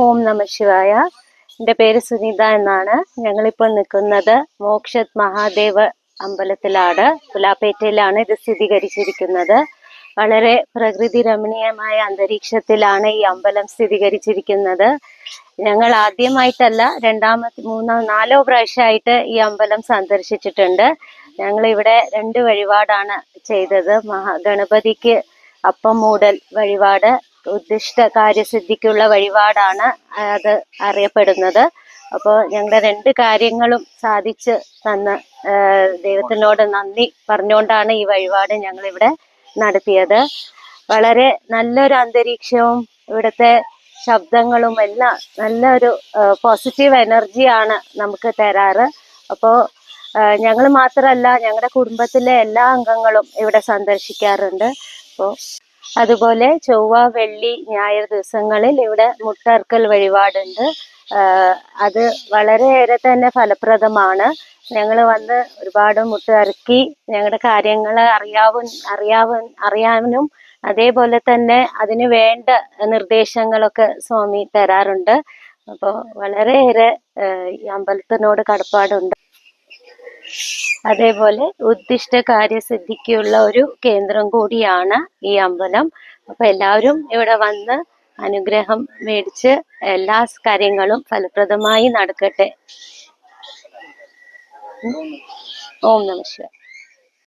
ഓം നമ ശിവായ. എൻ്റെ പേര് സുനിത എന്നാണ്. ഞങ്ങളിപ്പോൾ നിൽക്കുന്നത് മോക്ഷത് മഹാദേവ അമ്പലത്തിലാണ്. പുലാപ്പേറ്റയിലാണ് ഇത് സ്ഥിരീകരിച്ചിരിക്കുന്നത്. വളരെ പ്രകൃതി രമണീയമായ അന്തരീക്ഷത്തിലാണ് ഈ അമ്പലം സ്ഥിരീകരിച്ചിരിക്കുന്നത്. ഞങ്ങൾ ആദ്യമായിട്ടല്ല, മൂന്നോ നാലോ പ്രാവശ്യമായിട്ട് ഈ അമ്പലം സന്ദർശിച്ചിട്ടുണ്ട്. ഞങ്ങളിവിടെ 2 വഴിപാടാണ് ചെയ്തത്. ഗണപതിക്ക് അപ്പം മൂടൽ വഴിപാട്, ഉദ്ദിഷ്ട കാര്യസിദ്ധിക്കുള്ള വഴിപാടാണ് അത് അറിയപ്പെടുന്നത്. അപ്പോൾ ഞങ്ങളുടെ 2 കാര്യങ്ങളും സാധിച്ച് തന്ന ദൈവത്തിനോട് നന്ദി പറഞ്ഞുകൊണ്ടാണ് ഈ വഴിപാട് ഞങ്ങളിവിടെ നടത്തിയത്. വളരെ നല്ലൊരു അന്തരീക്ഷവും ഇവിടുത്തെ ശബ്ദങ്ങളും എല്ലാം നല്ലൊരു പോസിറ്റീവ് എനർജിയാണ് നമുക്ക് തരാറ്. അപ്പോൾ ഞങ്ങൾ മാത്രമല്ല, ഞങ്ങളുടെ കുടുംബത്തിലെ എല്ലാ അംഗങ്ങളും ഇവിടെ സന്ദർശിക്കാറുണ്ട്. അപ്പോൾ അതുപോലെ ചൊവ്വ, വെള്ളി, ഞായർ ദിവസങ്ങളിൽ ഇവിടെ മുട്ടർക്കൽ വഴിപാടുണ്ട്. അത് വളരെയേറെ തന്നെ ഫലപ്രദമാണ്. ഞങ്ങൾ വന്ന് ഒരുപാട് മുട്ടർക്കി ഞങ്ങളുടെ കാര്യങ്ങൾ അറിയാനും അതേപോലെ തന്നെ അതിന് വേണ്ട നിർദ്ദേശങ്ങളൊക്കെ സ്വാമി തരാറുണ്ട്. അപ്പോൾ വളരെയേറെ ഈ അമ്പലത്തിനോട് കടപ്പാടുണ്ട്. അതേപോലെ ഉദ്ദിഷ്ട കാര്യസിദ്ധിക്കുള്ള ഒരു കേന്ദ്രം കൂടിയാണ് ഈ അമ്പലം. അപ്പൊ എല്ലാവരും ഇവിടെ വന്ന് അനുഗ്രഹം മേടിച്ച് എല്ലാ കാര്യങ്ങളും ഫലപ്രദമായി നടക്കട്ടെ. ഓം നമ ശിവായ.